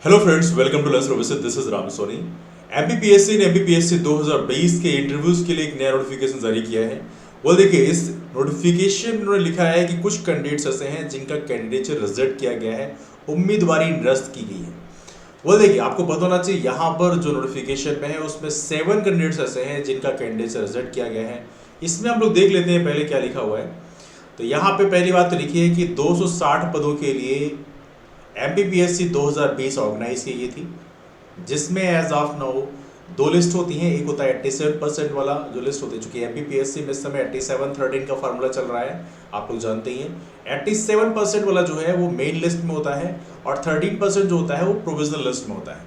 Hello friends, welcome to learn services. This is Ram Soni. MPPSC ने MPPSC 2020 के interviews के लिए एक नया नोटिफिकेशन जारी किया है। वो देखिए, इस नोटिफिकेशन में उन्होंने लिखा है कि कुछ कैंडिडेट्स ऐसे हैं जिनका कैंडिडेचर रिजेक्ट किया गया है, उम्मीदवारी निरस्त की गई है। वो देखिए, आपको पता होना चाहिए यहाँ पर जो नोटिफिकेशन में है उसमें 7 कैंडिडेट्स ऐसे हैं जिनका कैंडिडेचर रिजेक्ट किया गया है। इसमें हम लोग देख लेते हैं पहले क्या लिखा हुआ है। तो यहाँ पे पहली बात तो लिखी है कि 260 पदों के लिए एमपीपीएससी 2020 ऑर्गेनाइज की गई थी, जिसमें एज ऑफ नाउ दो लिस्ट होती हैं। एक होता है 87% वाला जो लिस्ट होती है, चूंकि एमपीपीएससी में इस समय 87-13 का फार्मूला चल रहा है, आप लोग जानते ही हैं। 87% वाला जो है वो मेन लिस्ट में होता है और 13% जो होता है वो प्रोविजनल लिस्ट में होता है।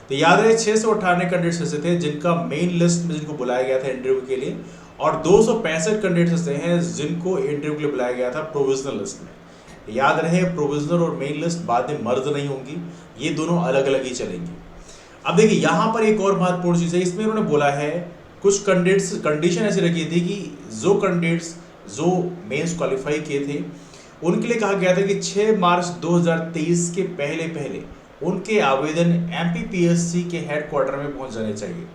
तो याद रहे 698 कैंडिडेट्स ऐसे थे जिनका मेन लिस्ट में जिनको बुलाया गया था इंटरव्यू के लिए, और 265 कैंडिडेट्स ऐसे हैं जिनको इंटरव्यू के लिए बुलाया गया था प्रोविजनल लिस्ट में। याद रहे, प्रोविजनल और मेन लिस्ट बाद में मर्ज नहीं होंगी, ये दोनों अलग अलग ही चलेंगी। अब देखिए, यहाँ पर एक और महत्वपूर्ण चीज़ है। इसमें उन्होंने बोला है कुछ कैंडिडेट्स कंडीशन ऐसी रखी थी कि जो कैंडिडेट्स जो मेंस क्वालिफाई किए थे उनके लिए कहा गया था कि 6 मार्च 2023 के पहले पहले उनके आवेदन एमपीपीएससी के हेडक्वार्टर में पहुंच जाने चाहिए।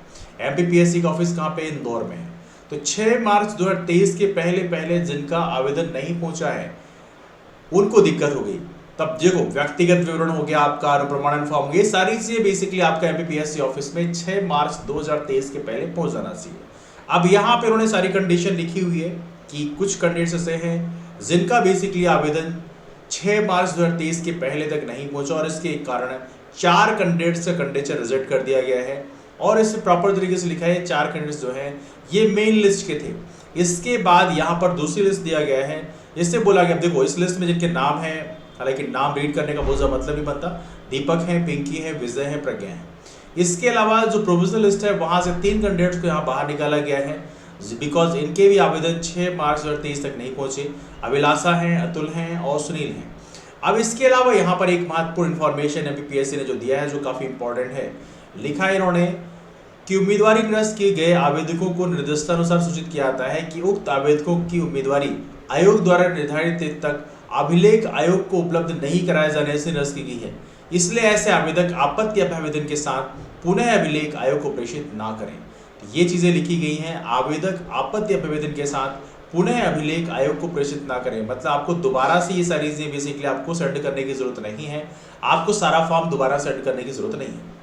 एमपीपीएससी का ऑफिस कहाँ पे? इंदौर में है। तो 6 मार्च 2023 के पहले पहले जिनका आवेदन नहीं पहुंचा है उनको दिक्कत हो गई। तब देखो, व्यक्तिगत विवरण हो गया, आपका अनुप्रमाणन फॉर्म हो गया, ये सारी चीजें बेसिकली आपका एमपीपीएससी ऑफिस में 6 मार्च 2023 के पहले पहुंच जाना चाहिए। अब यहाँ पे उन्होंने सारी कंडीशन लिखी हुई है कि कुछ कैंडिडेट्स ऐसे हैं जिनका बेसिकली आवेदन 6 मार्च 2023 के पहले तक नहीं पहुंचा और इसके कारण 4 कैंडिडेट्स का कैंडिडेचर रिजेक्ट कर दिया गया है। और इसे प्रॉपर तरीके से लिखा है, 4 कैंडिडेट्स जो हैं ये मेन लिस्ट के थे। इसके बाद यहाँ पर दूसरी लिस्ट दिया गया है, इससे बोला गया देखो इस लिस्ट में जिनके नाम हैं, हालांकि नाम रीड करने का बहुत ज़्यादा मतलब नहीं बनता, दीपक हैं, पिंकी हैं, विजय हैं, प्रज्ञा हैं। इसके अलावा जो प्रोविजनल लिस्ट है वहाँ से 3 कैंडिडेट्स को यहाँ बाहर निकाला गया है बिकॉज इनके भी आवेदन 6 मार्च 2023 तक नहीं पहुँचे। अभिलाषा हैं, अतुल हैं और सुनील हैं। अब इसके अलावा यहाँ पर एक महत्वपूर्ण इन्फॉर्मेशन एमपीपीएससी ने जो दिया है जो काफ़ी इंपॉर्टेंट है। लिखा है इन्होंने कि उम्मीदवारी निरस्त किए गए आवेदकों को निर्देशानुसार सूचित किया जाता है कि उक्त आवेदकों की उम्मीदवारी आयोग द्वारा निर्धारित तिथि तक अभिलेख आयोग को उपलब्ध नहीं कराए जाने से निरस्त की गई है। इसलिए ऐसे आवेदक आपत्ति अभ्यावेदन के साथ पुनः अभिलेख आयोग को प्रेषित ना करें। तो ये चीजें लिखी गई हैं, आवेदक आपत्ति अभ्यावेदन के साथ पुनः अभिलेख आयोग को प्रेषित ना करें। मतलब आपको दोबारा से ये सारी चीजें बेसिकली आपको सेंड करने की जरूरत नहीं है, आपको सारा फॉर्म दोबारा सेंड करने की जरूरत नहीं है।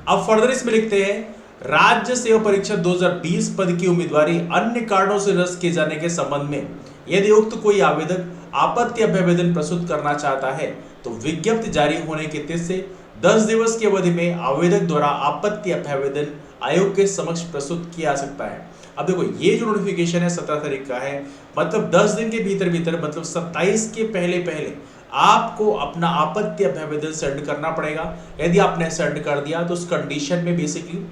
अब फर्दर इसमें लिखते हैं, राज्य सेवा परीक्षा 2020 पद की उम्मीदवारी अन्य कारणों से रद्द किए जाने के संबंध में यदि उक्त कोई आवेदक आपत्ति अभ्यावेदन प्रस्तुत करना चाहता है तो विज्ञप्ति जारी होने के तिथि से 10 दिवस की अवधि में आवेदक द्वारा आपत्ति अभ्यावेदन आयोग के समक्ष प्रस्तुत किया जा सकता है। अब देखो, ये जो नोटिफिकेशन है 17 तारीख का है, मतलब 10 दिन के भीतर भीतर, मतलब 27 के पहले पहले आपको अपना आपत्ति अभ्यावेदन सेंड करना पड़ेगा। यदि आपने सेंड कर दिया तो उस कंडीशन में बेसिकली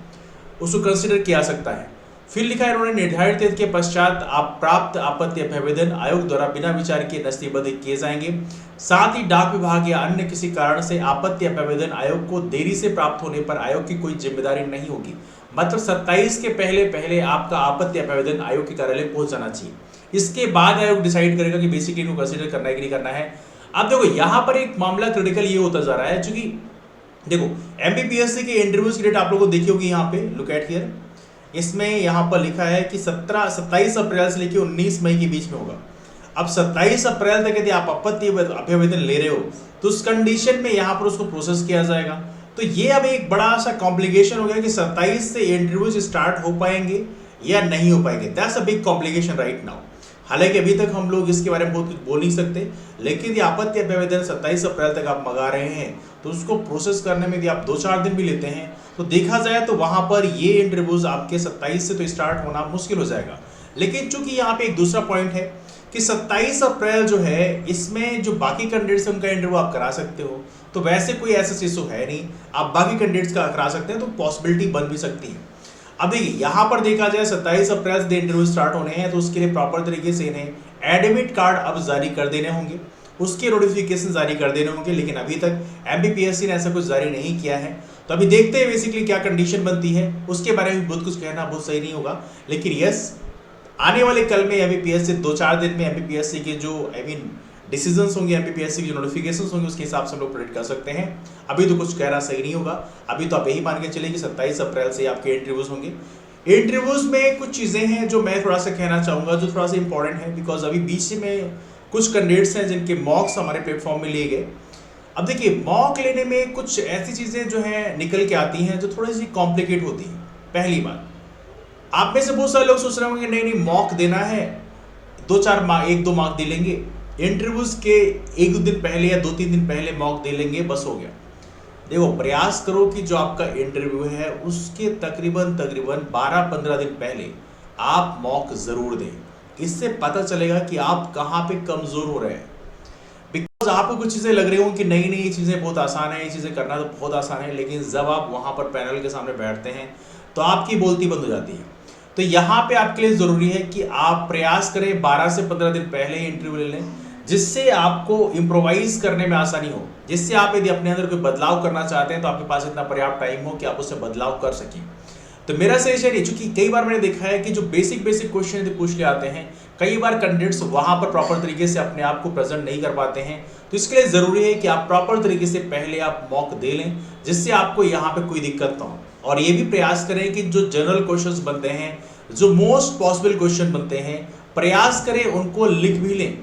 उसको कंसिडर किया जा सकता है। फिर लिखा है इन्होंने, निर्धारित तिथि के पश्चात आप प्राप्त आपत्ति अभ्यावेदन आयोग द्वारा बिना विचार किए नस्तीबद्ध किए जाएंगे। साथ ही डाक विभाग या अन्य किसी कारण से आपत्ति अभ्यावेदन आयोग को देरी से प्राप्त होने पर आयोग की कोई जिम्मेदारी नहीं होगी। मतलब 27 के पहले पहले आपका आपत्ति अभ्यावेदन आयोग के कार्यालय पहुंच जाना चाहिए। इसके बाद आयोग डिसाइड करेगा कि बेसिकली इनको कंसिडर करना है कि नहीं करना है। अब देखो, यहाँ पर एक मामला क्रिटिकल ये होता जा रहा है, चूंकि देखो एमपीपीएससी के इंटरव्यूज की डेट आप लोगों को देखी होगी यहाँ पे, लुक एट हियर। इसमें यहाँ पर लिखा है कि 27 अप्रैल से लेकर 19 मई के बीच में होगा। अब 27 अप्रैल तक यदि आप आपत्ति अभ्यावेदन ले रहे हो तो उस कंडीशन में यहाँ पर उसको प्रोसेस किया जाएगा। तो ये अब एक बड़ा सा कॉम्प्लिकेशन हो गया कि 27 से इंटरव्यूज स्टार्ट हो पाएंगे या नहीं हो पाएंगे। That's a big complication right now. हालांकि अभी तक हम लोग इसके बारे में बहुत कुछ बोल नहीं सकते, लेकिन यदि आपत्ति अभ्यावेदन 27 अप्रैल तक आप मंगा रहे हैं तो उसको प्रोसेस करने में यदि आप 2-4 दिन भी लेते हैं तो देखा जाए तो वहां पर ये इंटरव्यूज आपके 27 से तो स्टार्ट होना मुश्किल हो जाएगा। लेकिन चूंकि यहाँ पे एक दूसरा पॉइंट है कि 27 अप्रैल जो है, इसमें जो बाकी कैंडिडेट्स हैं उनका इंटरव्यू आप करा सकते हो, तो वैसे कोई ऐसा चीज तो है नहीं, आप बाकी कैंडिडेट्स का करा सकते हैं, तो पॉसिबिलिटी बन भी सकती है। अब देखिए, यहाँ पर देखा जाए 27 अप्रैल से इंटरव्यू स्टार्ट होने हैं, तो उसके लिए प्रॉपर तरीके से इन्हें एडमिट कार्ड अब जारी कर देने होंगे, उसके नोटिफिकेशन जारी कर देने होंगे। लेकिन अभी तक एमपीपीएससी ने ऐसा कुछ जारी नहीं किया है, तो अभी देखते हैं बेसिकली क्या कंडीशन बनती है। उसके बारे में बहुत कुछ कहना बहुत सही नहीं होगा, लेकिन यस, आने वाले कल में एमपीपीएससी 2-4 दिन में एमपीपीएससी के जो डिसीजंस होंगे, एमपीपीएससी की जो नोटिफिकेशंस होंगे उसके हिसाब से हम लोग प्रेडिक्ट कर सकते हैं। अभी तो कुछ कहना सही नहीं होगा। अभी तो आप यही मान के चलिए कि 27 अप्रैल से आपके इंटरव्यूज होंगे। इंटरव्यूज में कुछ चीज़ें हैं जो मैं थोड़ा सा कहना चाहूँगा, जो थोड़ा सा इंपॉर्टेंट है, बिकॉज अभी बीच में कुछ कैंडिडेट्स हैं जिनके मॉक्स हमारे प्लेटफॉर्म में लिए गए। अब देखिए, मॉक लेने में कुछ ऐसी चीज़ें जो हैं निकल के आती हैं जो थोड़ी सी कॉम्प्लिकेट होती हैं। पहली बात, आप में से बहुत सारे लोग सोच रहे होंगे नहीं नहीं मॉक देना है, 2-4 मार्क, 1-2 मार्क दे लेंगे, इंटरव्यूज के 1-2 दिन पहले या 2-3 दिन पहले मॉक दे लेंगे, बस हो गया। देखो, प्रयास करो कि जो आपका इंटरव्यू है उसके तकरीबन 12-15 दिन पहले आप मॉक ज़रूर दें। इससे पता चलेगा कि आप कहाँ पे कमज़ोर हो रहे हैं। बिकॉज आपको कुछ चीज़ें लग रही हों कि नहीं नहीं ये चीज़ें बहुत आसान है, ये चीज़ें करना तो बहुत आसान है, लेकिन जब आप वहाँ पर पैनल के सामने बैठते हैं तो आपकी बोलती बंद हो जाती है। तो यहाँ पे आपके लिए ज़रूरी है कि आप प्रयास करें 12 से 15 दिन पहले इंटरव्यू ले लें, जिससे आपको इम्प्रोवाइज करने में आसानी हो, जिससे आप यदि अपने अंदर कोई बदलाव करना चाहते हैं तो आपके पास इतना पर्याप्त टाइम हो कि आप उससे बदलाव कर सकें। तो मेरा सजेशन है, चूंकि कई बार मैंने देखा है कि जो बेसिक क्वेश्चन यदि पूछ ले आते हैं, कई बार कैंडिडेट्स वहाँ पर प्रॉपर तरीके से अपने आप को प्रेजेंट नहीं कर पाते हैं। तो इसके लिए ज़रूरी है कि आप प्रॉपर तरीके से पहले आप मॉक दे लें, जिससे आपको यहाँ पे कोई दिक्कत ना हो। और ये भी प्रयास करें कि जो जनरल क्वेश्चंस बनते हैं, जो मोस्ट पॉसिबल क्वेश्चन बनते हैं, प्रयास करें उनको लिख भी लें।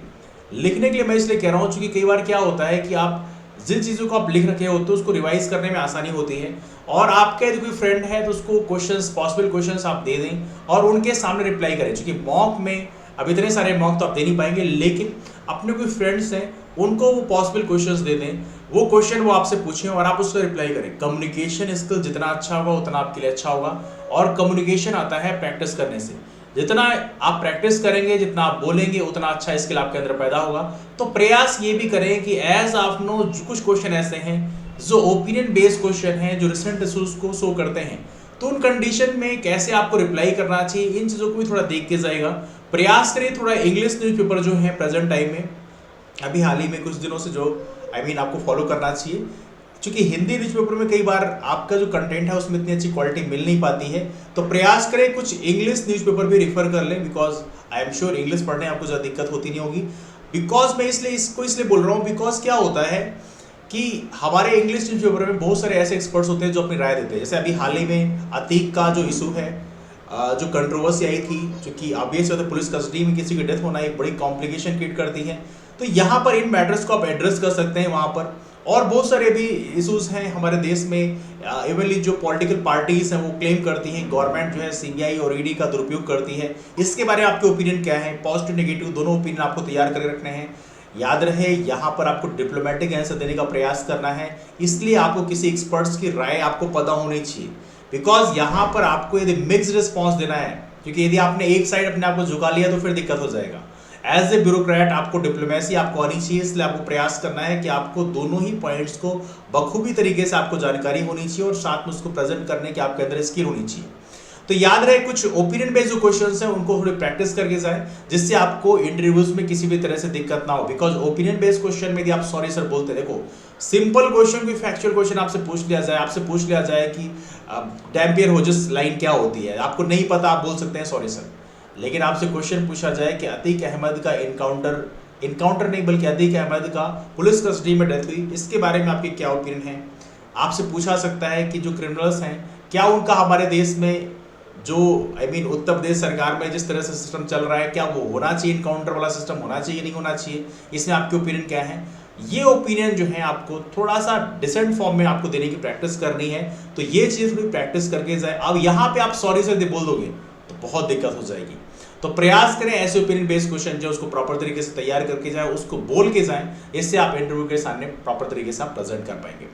लिखने के लिए मैं इसलिए कह रहा हूँ क्योंकि कई बार क्या होता है कि आप जिन चीज़ों को आप लिख रखे होते हो उसको रिवाइज करने में आसानी होती है, और आपके यदि कोई फ्रेंड है तो उसको क्वेश्चंस, पॉसिबल क्वेश्चंस आप दे दें और उनके सामने रिप्लाई करें। क्योंकि मॉक में अब इतने सारे मॉक तो आप दे नहीं पाएंगे, लेकिन अपने कोई फ्रेंड्स हैं उनको वो पॉसिबल क्वेश्चंस दे दें, वो क्वेश्चन वो आपसे पूछें और आप उसका रिप्लाई करें। कम्युनिकेशन स्किल जितना अच्छा होगा उतना आपके लिए अच्छा होगा, और कम्युनिकेशन आता है प्रैक्टिस करने से। जितना आप प्रैक्टिस करेंगे, जितना आप बोलेंगे, उतना अच्छा स्किल आपके अंदर पैदा होगा। तो प्रयास ये भी करें कि एज आप नो कुछ क्वेश्चन ऐसे हैं जो ओपिनियन बेस्ड क्वेश्चन हैं, जो रिसेंट इशूज को शो करते हैं, तो उन कंडीशन में कैसे आपको रिप्लाई करना चाहिए, इन चीज़ों को भी थोड़ा देख के जाएगा। प्रयास करें थोड़ा इंग्लिश न्यूज़पेपर जो है प्रेजेंट टाइम में, अभी हाल ही में कुछ दिनों से जो आपको फॉलो करना चाहिए, क्योंकि हिंदी न्यूज़पेपर में कई बार आपका जो कंटेंट है उसमें इतनी अच्छी क्वालिटी मिल नहीं पाती है। तो प्रयास करें कुछ इंग्लिश न्यूज़पेपर भी रेफर कर लें, because I am sure English पढ़ने आपको ज़्यादा दिक्कत होती नहीं होगी। बिकॉज मैं इसलिए बोल रहा हूँ, बिकॉज क्या होता है कि हमारे इंग्लिश न्यूज़पेपर में बहुत सारे ऐसे एक्सपर्ट्स होते हैं जो अपनी राय देते हैं। जैसे अभी हाल ही में अतीक का जो इशू है, जो कंट्रोवर्सी आई थी, क्योंकि ऑब्वियस है पुलिस कस्टडी में किसी की डेथ होना एक बड़ी कॉम्प्लिकेशन क्रिएट करती है। तो यहाँ पर इन मैटर्स को आप एड्रेस कर सकते हैं वहाँ पर। और बहुत सारे भी इशूज़ हैं हमारे देश में, इवनली जो पॉलिटिकल पार्टीज हैं वो क्लेम करती हैं गवर्नमेंट जो है सीबीआई और ईडी का दुरुपयोग करती है। इसके बारे में आपके ओपिनियन क्या है? पॉजिटिव नेगेटिव दोनों ओपिनियन आपको तैयार करके रखने हैं। याद रहे, यहाँ पर आपको डिप्लोमेटिक आंसर देने का प्रयास करना है, इसलिए आपको किसी एक्सपर्ट्स की राय आपको पता होनी चाहिए। बिकॉज यहाँ पर आपको यदि मिक्स्ड रिस्पॉन्स देना है, क्योंकि यदि आपने एक साइड अपने आप को झुका लिया तो फिर दिक्कत हो जाएगा। एज ए ब्यूरोक्रेट आपको डिप्लोमेसी आपको आनी चाहिए, इसलिए आपको प्रयास करना है कि आपको दोनों ही पॉइंट्स को बखूबी तरीके से आपको जानकारी होनी चाहिए और साथ में उसको प्रेजेंट करने की आपके अंदर स्किल होनी चाहिए। तो याद रहे, कुछ ओपिनियन बेस्ड जो क्वेश्चंस हैं उनको थोड़ी प्रैक्टिस करके जाएं, जिससे आपको इंटरव्यूज में किसी भी तरह से दिक्कत ना हो। बिकॉज ओपिनियन बेस्ड क्वेश्चन में यदि आप सॉरी सर बोलते, देखो सिंपल क्वेश्चन, कोई फैक्चुअल क्वेश्चन आपसे पूछ लिया जाए कि डैम्पियर होजेस लाइन क्या होती है, आपको नहीं पता, आप बोल सकते हैं सॉरी सर। लेकिन आपसे क्वेश्चन पूछा जाए कि अतीक अहमद का इनकाउंटर नहीं बल्कि अतीक अहमद का पुलिस कस्टडी में डेथ हुई, इसके बारे में आपके क्या ओपिनियन है? आपसे पूछा सकता है कि जो क्रिमिनल्स हैं क्या उनका हमारे देश में जो उत्तर प्रदेश सरकार में जिस तरह से सिस्टम चल रहा है, क्या वो होना चाहिए, इनकाउंटर वाला सिस्टम होना चाहिए नहीं होना चाहिए, इसमें आपके ओपिनियन क्या है? ये ओपिनियन जो है आपको थोड़ा सा डिसेंट फॉर्म में आपको देने की प्रैक्टिस करनी है। तो ये चीज़ थोड़ी प्रैक्टिस करके जाए। अब यहाँ पे आप सॉरी सर बोल दोगे तो बहुत दिक्कत हो जाएगी। तो प्रयास करें ऐसे ओपिनियन बेस्ड क्वेश्चन जो उसको प्रॉपर तरीके से तैयार करके जाए, उसको बोल के जाएं, इससे आप इंटरव्यू के सामने प्रॉपर तरीके से आप प्रेजेंट कर पाएंगे।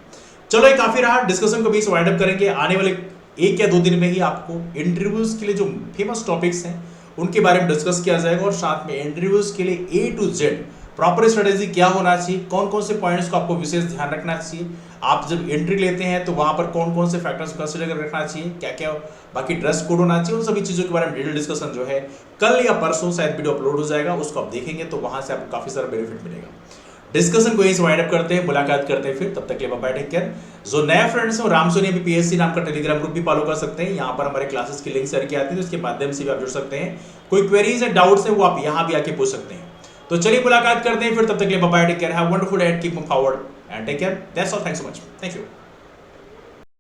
चलो, ये काफी रहा, डिस्कशन को भी वाइंड अप करेंगे। आने वाले 1 या 2 दिन में ही आपको इंटरव्यूज के लिए जो फेमस टॉपिक्स हैं उनके बारे में डिस्कस किया जाएगा, और साथ में इंटरव्यूज के लिए A to Z proper strategy क्या होना चाहिए, कौन कौन से पॉइंट्स को आपको विशेष ध्यान रखना चाहिए, आप जब एंट्री लेते हैं तो वहां पर कौन कौन से फैक्टर्स को कंसीडर रखना चाहिए, क्या क्या बाकी ड्रेस कोड होना चाहिए, उन सभी चीज़ों के बारे में डिटेल डिस्कशन जो है कल या परसों शायद वीडियो अपलोड हो जाएगा, उसको आप देखेंगे तो वहां से आपको काफी सारा बेनिफिट मिलेगा। डिस्कशन को यहीं से वाइंड अप करते हैं, मुलाकात करते हैं फिर, तब तक के लिए बाय, टेक केयर। जो नए फ्रेंड्स हैं रामसोनी एमपीपीएससी नाम का टेलीग्राम ग्रुप भी फॉलो कर सकते हैं, यहाँ पर हमारे क्लासेस की लिंक शेयर की आती है, तो इसके माध्यम से भी आप जुड़ सकते हैं। कोई क्वेरीज है, डाउट्स है, वो आप यहाँ भी आके पूछ सकते हैं। तो चलिए मुलाकात करते हैं फिर, तब तक के लिए bye bye, take care, have wonderful day, keep moving forward and take care, that's all, thanks so much, thank you.